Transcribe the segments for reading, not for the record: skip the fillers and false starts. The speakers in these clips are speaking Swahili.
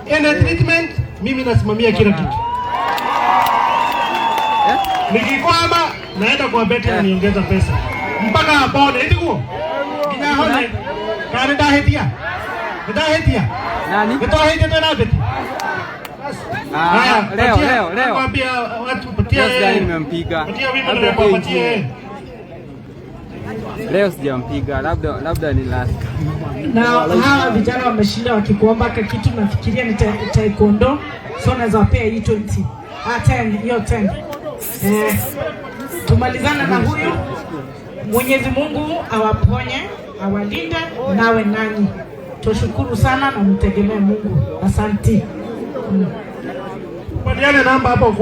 Ene treatment mimi nasimamia kila kitu. Nikikwama naenda kwa beti na niongeza pesa. Mpaka apone ndiko. Kinahone. Kare dahetia. Dahetia. Nani? Nitohetia tena beti. Leo. Kwambia watu patia. Gani nimempiga? Patia wimbo na patia. Leo sijampiga, labda ni last. Na hawa vijana wameshinda wakikuomba kitu nafikiria ni taekwondo. So naweza wapea hii 20. 10, hiyo 10. Tumalizana na huyu. Mwenyezi Mungu awaponye, awalinde nawe nanyi. Tushukuru sana na mtegemee Mungu. Asante. Padiane namba hapo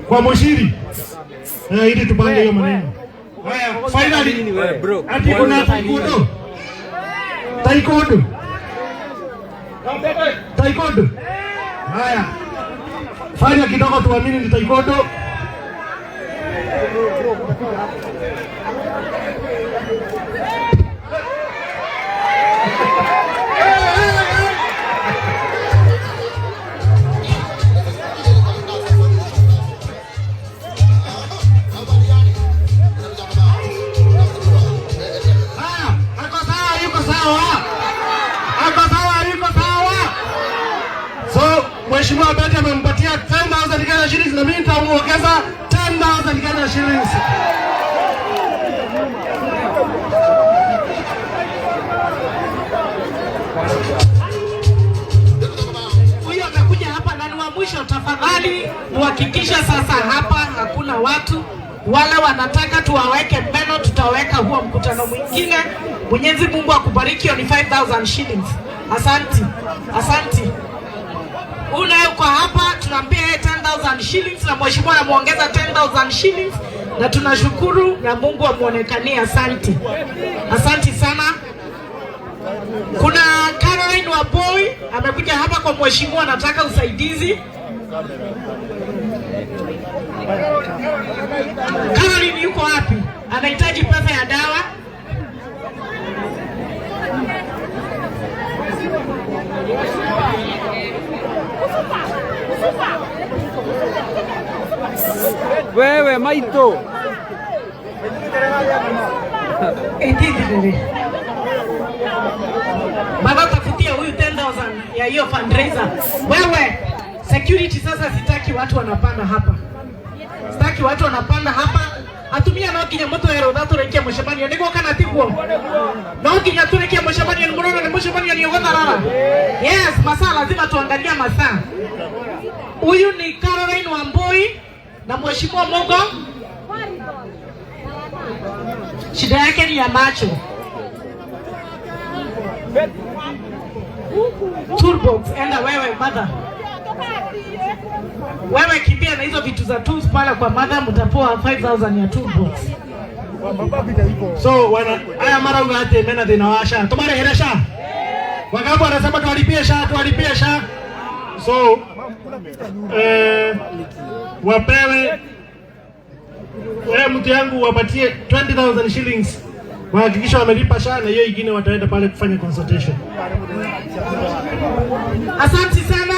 kwa Moshiri. Ili tupange hiyo maneno. Haya, finally bro. Ati kuna taekwondo. Haya. Fanya kidogo tuamini ni taekwondo. Mheshimiwa Beti amempatia 10,000 Kenya shillings na mimi nitamuongeza 10,000 Kenya shillings. Huyo amekuja hapa na ni wa mwisho. Tafadhali muhakikisha sasa hapa hakuna watu wale wanataka tuwaweke mbele, tutaweka huo mkutano mwingine. Mwenyezi Mungu akubariki. Ni 5,000 shillings. Asante. Una yuko hapa tunampea 10,000 shillings na mheshimiwa anamuongeza 10,000 shillings na tunashukuru na Mungu amuonekanie. Asante sana. Kuna Caroline Waboi amekuja hapa kwa mheshimiwa, anataka usaidizi. Caroline yuko wapi? Anahitaji pesa ya dawa. Wewe Maito. Baba tafutia huyu 10,000 ya hiyo fundraiser. Wewe security sasa sitaki watu wanapanda hapa. Atumia na kinya moto ya rodato rekia mshabani ndiko kana tiguo. Na kinya turekia mshabani ni mrono ni mshabani ni ogana rara. Yes, masaa lazima tuangalia masaa. Huyu ni Caroline Wamboi na mheshimiwa Mogo. Shida yake ni ya macho. Toolbox, enda wewe mother. Wewe kimbia na hizo vitu za tools pala kwa mother, mtapoa 5,000 ya toolbox. So haya mara ungate mena dinawasha. Tumare heresha. Wakapo anasema tuwalipie sha. So wapewe mtu yangu wapatie 20,000 shillings. Wahakikisha wamelipa sha na hiyo ingine wataenda pale kufanya consultation. Asante sana.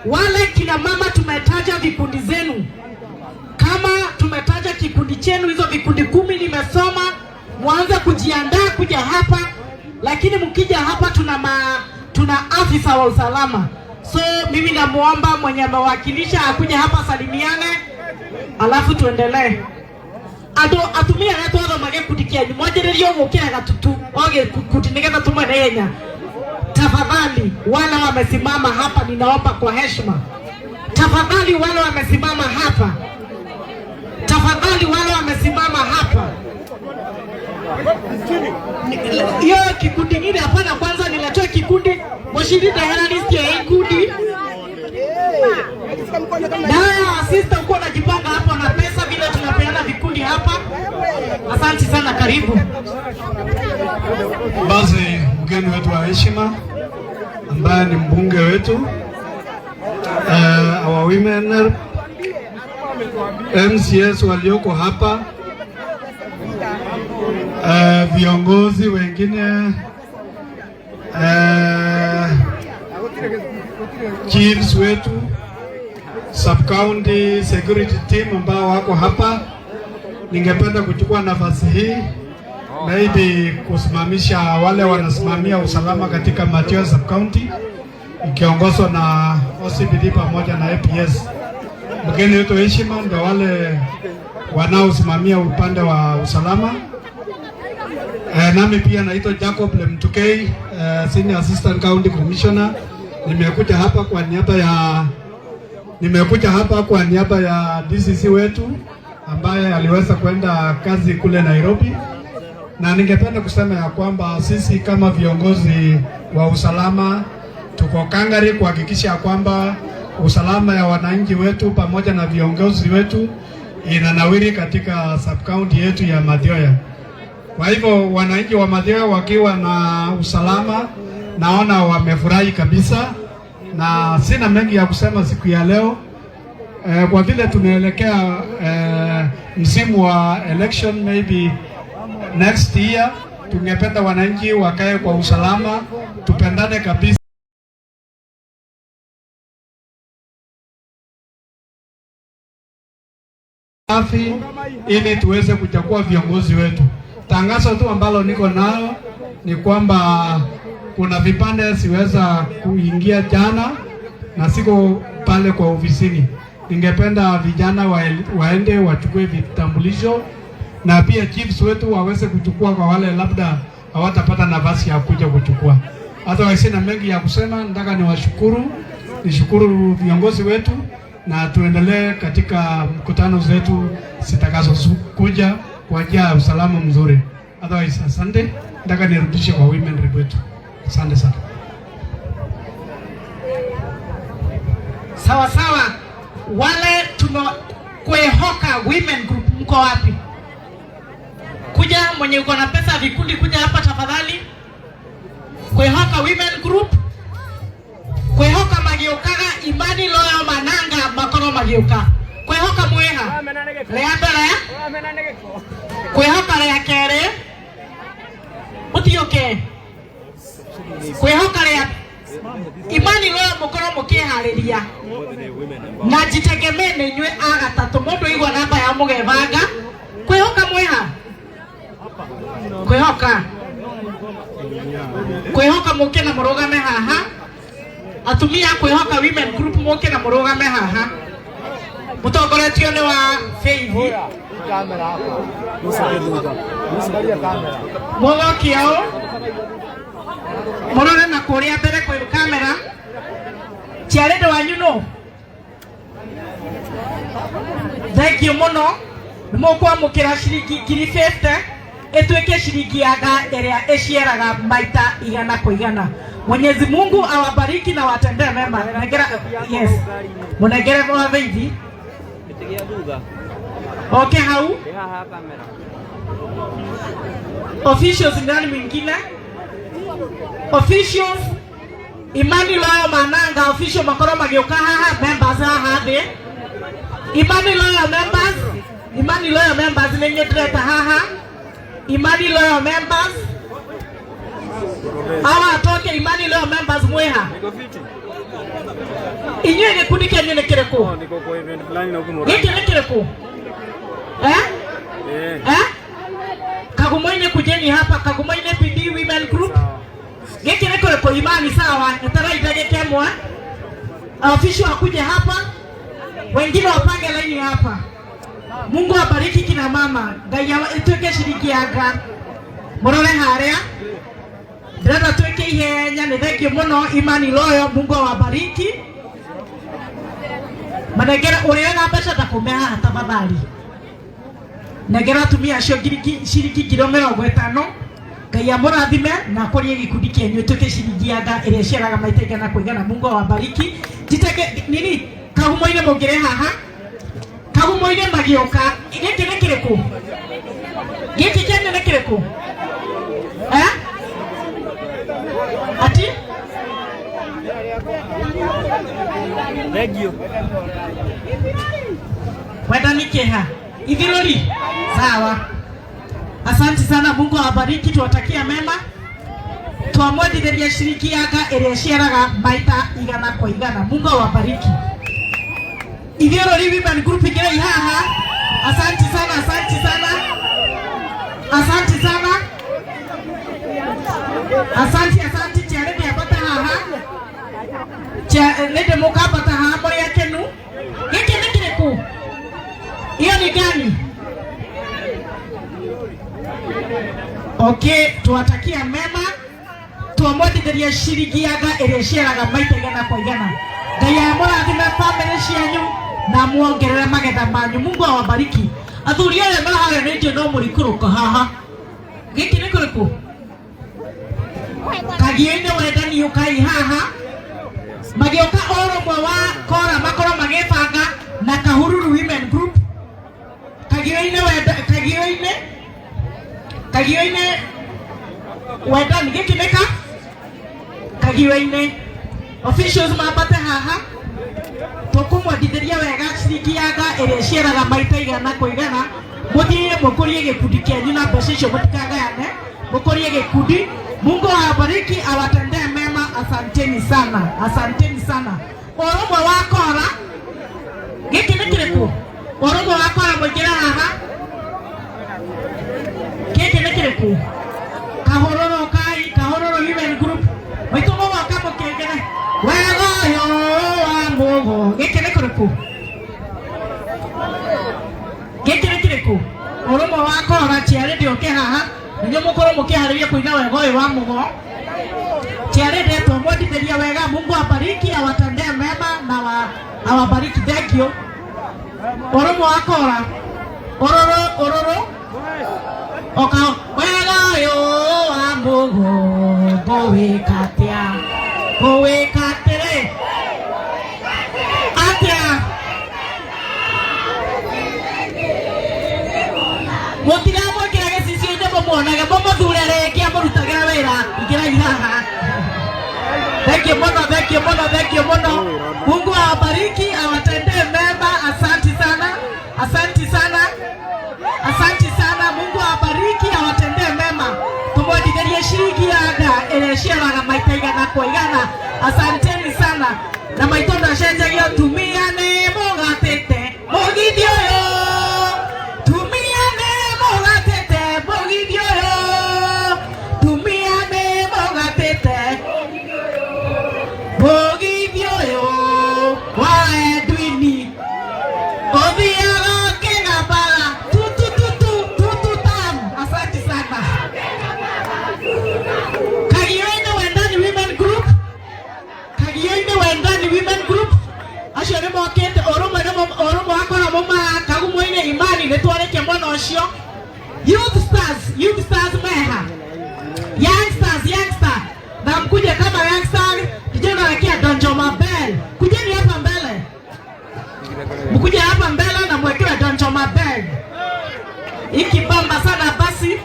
Wale kina mama tumetaja vikundi zenu. Kama tumetaja kikundi chenu, hizo vikundi 10 nimesoma, mwanze kujiandaa kuja hapa. Lakini mkija hapa tuna afisa wa usalama. So mimi namuomba mwenye amewakilisha akuja hapa salimiane, alafu tuendelee. Atumia neto ado mage kudikia ni mwajererio mukira gatutu oge kutinigeza tumwe yenya. Tafadhali wale wamesimama hapa, ninaomba kwa heshima. Tafadhali wale wamesimama hapa. Hiyo kikundi ngine hapana, kwanza niletoa kikundi Moshiri Dialysis ya kikundi. Dawa assistant uko najipanga hapa na pesa vile tunapeana vikundi hapa. Asante sana, karibu. Basi mgeni wetu wa heshima ambaye ni mbunge wetu, our women MCS walioko hapa, viongozi wengine chiefs wetu, sub-county security team ambao wako hapa. Ningependa kuchukua nafasi hii maybe kusimamisha wale wanasimamia usalama katika Machakos sub-county ikiongozwa na OCPD pamoja na APS. Mgeni wetu heshima ndio wale wanaosimamia upande wa usalama. Nami pia naitwa Jacob Lemtukei, Senior Assistant County Commissioner. Nimekuja hapa kwa niaba ya DCC wetu ambaye aliweza kwenda kazi kule Nairobi, na ningependa kusema ya kwamba sisi kama viongozi wa usalama tuko kangari kuhakikisha kwamba usalama ya wananchi wetu pamoja na viongozi wetu inanawiri katika sub-county yetu ya Mathioya. Kwa hivyo wananchi wa Mathioya wakiwa na usalama, naona wamefurahi kabisa, na sina mengi ya kusema siku ya leo. Kwa vile tunaelekea msimu wa election maybe next year, tungependa wananchi wakae kwa usalama, tupendane kabisa safi ili tuweze kuchagua viongozi wetu. Tangazo tu ambalo niko nalo ni kwamba kuna vipande siweza kuingia jana na siko pale kwa ofisini. Ningependa vijana waende wachukue vitambulisho, na pia chiefs wetu waweze kuchukua kwa wale labda hawatapata nafasi ya kuja kuchukua. Hata sina mengi ya kusema, nataka nishukuru viongozi wetu na tuendelee katika mkutano zetu zitakazokuja kwa ajili ya usalama mzuri. Otherwise, asante. Nataka nirudishe kwa women rep wetu. Asante sana. Sawa sawa. Wale Kwehoka women group mko wapi? Kuja mwenye uko na pesa vikundi kuja hapa tafadhali. Kwehoka women group. Kwehoka mageukaga Imani Loyo Mananga makoro mageuka. Kwehoka mweha. Lea mbele. Kwehoka lea kere. Utioke. Kwehoka lea Imani Loyo mukoro mukihariria. Na jitegemee nenywe agatatu mundu igwa namba ya mugevanga. Kwehoka mweha. Kwehoka muke na murugame haha. Atumia Kwehoka women group muke na murugame haha. Mutongoretio ni wa Faith. Kamera hapa. Musaidie kamera. Mugokiao. Murone na kuria mbere kwa kamera. Chiarendo wanyu no. Thank you muno. Mukwamukira ciringi 50 etweke ciringi yaga iria ecieraga maita igana kwa igana. Mwenyezi Mungu awabariki na watendee mema. Yes. Munegere kwa Faith. Okay, hau? Officials ndani mwingine? Officials Imani Loyo Mananga, official makoro mageuka haha, members haha be. Imani Loyo members nenye dreta haha. Imani Loyo members. Awa atoke Imani Loyo members mweha. Inye gikundi kenyu nikireko. Niko kwa event fulani na huko Murang'a. Nikireko. Kagumoine kujeni hapa, Kagumoine PD women group. Nikireko Imani sawa, nataka itage kemwa. Official akuje hapa. Wengine wapange laini hapa. Mungu abariki kina mama. Ngaya ituke shiriki yaga. Morore haria. Dada tuweke ihenya ni thank you muno Imani Loyo, Mungu awabariki. Manegera uliona pesa takumea tafadhali. Negera tumia shiriki kilomita 50. Kaya murathime na kuri gikundi kenyu tuke shiriki yaga iria ciaraga maitega na kuigana. Mungu awabariki. Jiteke nini? Kagumoine mugire haha. Kagumoine magioka. Giki nikireko. Giki kene nikireko. Ati? Regio. Wenda nikeha. Igirori. Sawa. Asante sana, Mungu awabariki, tuwatakia mema. twamwendithĩria ciringi yanga ĩrĩa ciaraga maita igana kwa igana. Mungu awabariki. Ithiorori Women Group ingĩrei haha. Asante sana, asante sana. Asante sana. Asante Charity apata haha. Nende mukapata haha mbori yake nu. Gĩkĩ nĩ kĩrĩkũ? Hiyo ni gani? Okay, tuwatakia mema. Tuamwendithĩria ciringi yanga ĩrĩa ciaraga maita igana kwa igana. Ngai amũrathime family cianyu na muongerere magetha manyu. Mungu awabariki. Athuri aya maharanĩtio no mũrikũrũka haha. Gĩkĩ nĩ kĩrĩkũ? Kagieni wendani ũkai haha. Magĩũka ũrũmwe wa Kora makorwo magĩbanga na Kahururu Women Group. Kagieni wendani gĩkĩ nĩ ka? Kagieni officials mambate haha. Tũkũmwendithĩria wega ciringi yanga ĩrĩa ciaraga maita igana kwa igana. Mũthiĩ mũkũrie gĩkundi kĩanyu na mbeca icio mũtikagayane. Mũkũrie gĩkundi. Mungu awabariki, awatendee mema. Asanteni sana, asanteni sana. Ũrũmwe wa Kora. Gĩkĩ nĩ kĩrĩkũ? Ũrũmwe wa Kora mũingĩre haha. Gĩkĩ nĩ kĩrĩkũ? Kahũrũrũ kai, Kahũrũrũ Women Group. Maitũ mũgoka mũkĩngere. Wega yo wa mũgo. Gĩkĩ nĩ kĩrĩkũ? Gĩkĩ nĩ kĩrĩkũ? Ũrũmwe wa Kora Charity oke haha. Nĩguo mũkorwo mũkĩharĩria kũina wega ũyũ wa mũgo. Charity twamwendithĩria wega. Mungu awabariki, awatendee mema na awabariki. Thank you. Ũrũmwe wa Kora. Ũrũrũ. Oka wega yo wa mũgo. Ngũwĩka atĩrĩ. Atĩa. Mũtiramwĩkĩra gĩcicio-inĩ mũmuonage mũmũthure rĩngĩ amũrutagĩra wĩra. Ingĩrai haha. Thank you mũno. Mungu awabariki, awatendee mema. Asante sana. Mungu awabariki, awatendee mema. Tumwendithĩrie ciringi yanga ĩrĩa ciaraga maita igana kwa igana. Asanteni sana. Na maitũ ndacenjagio tumiane mũgatĩte mũgithi ũyũ. Tumiane mũgatĩte mũgithi ũyũ. Tumiane mũgatĩte mũgithi ũyũ wa Edwini. Ũthiaga ũkĩgambaga tutu tam. Asante sana. Kagieni Wendani Women Group. Acio nĩ mokĩte ũrũmwe wa Kora mũma Kagumo-inĩ Imani nĩ twarĩkia mwena ũcio. Youth Stars meha. Youngsters. Na mkuje kama youngster. Kijana anakia Donjo Mabel. Kujeni hapa mbele. Mkuje hapa mbele na mwekewe Donjo Mabel. Ikibamba sana basi.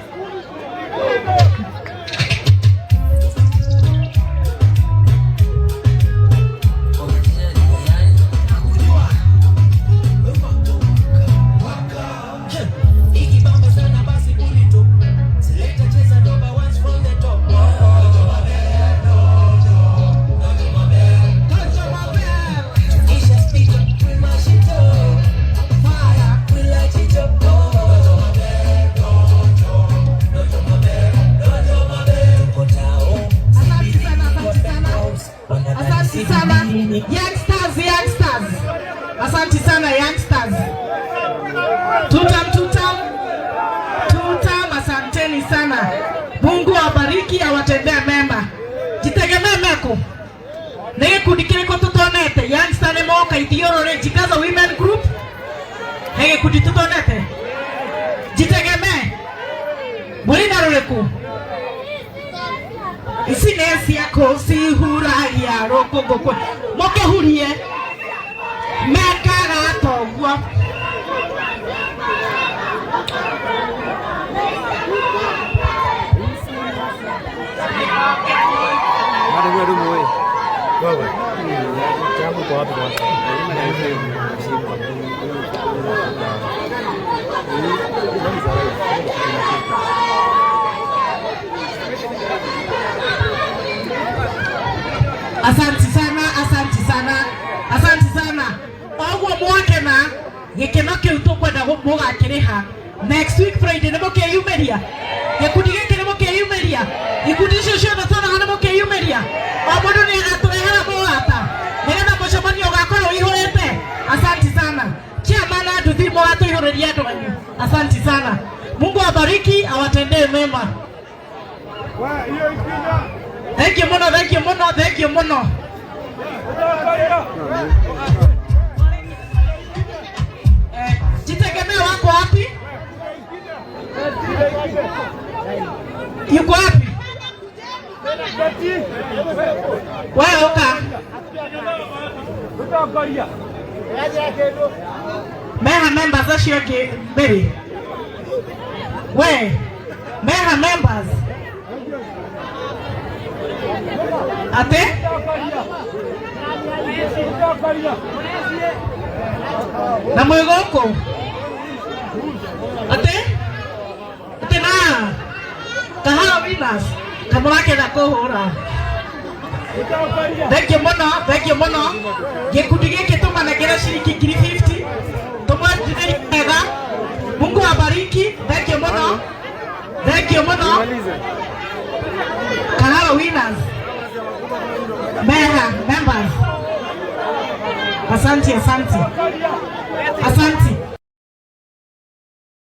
Youngsters. Asante sana youngsters. Tutam. Asanteni sana. Mungu awabariki, awatendee mema. Jitegemee meko. Nege kudikiriko tutonete. Youngster ni moka Ithiorori Jikaza Women Group. Nege kuditutonete. Jitegemee. Mulina roleku. Isi nesi yako si huragia roko gokwe. Moke hurie. Mekaga togwa. Wewe. Jambo kwa wapi kwa? Asante sana, asante sana, asante sana. Ogwo mwake na gikeno kiu tukwenda mugakireha next week Friday nimo kiyumeria gikundi giki nimo kiyumeria ikundi icio ciothe twana nimo kiyumeria o mundu ni agatwehera mwata nigetha mucemanio ugakorwo ihurite. Asante sana chairman andu thimo atuihuriria andu anyu. Asante sana, Mungu awabariki, awatendee mema. Thank you muno, thank you muno, thank you muno. Jitegemea wako wapi? Yuko wapi? Wewe oka. Meha members acio ke baby. We meha members. Ate? Na mwegoko. Ate? Ate na. Kahara winners. Kamurake na kohora. Thank you muno, thank you muno. Gikundi giki tumanegera shilingi 50. Tumwendega. Mungu awabariki. Thank you muno. Thank you muno. Kahara winners. Meha members. Asante, asante. Asante.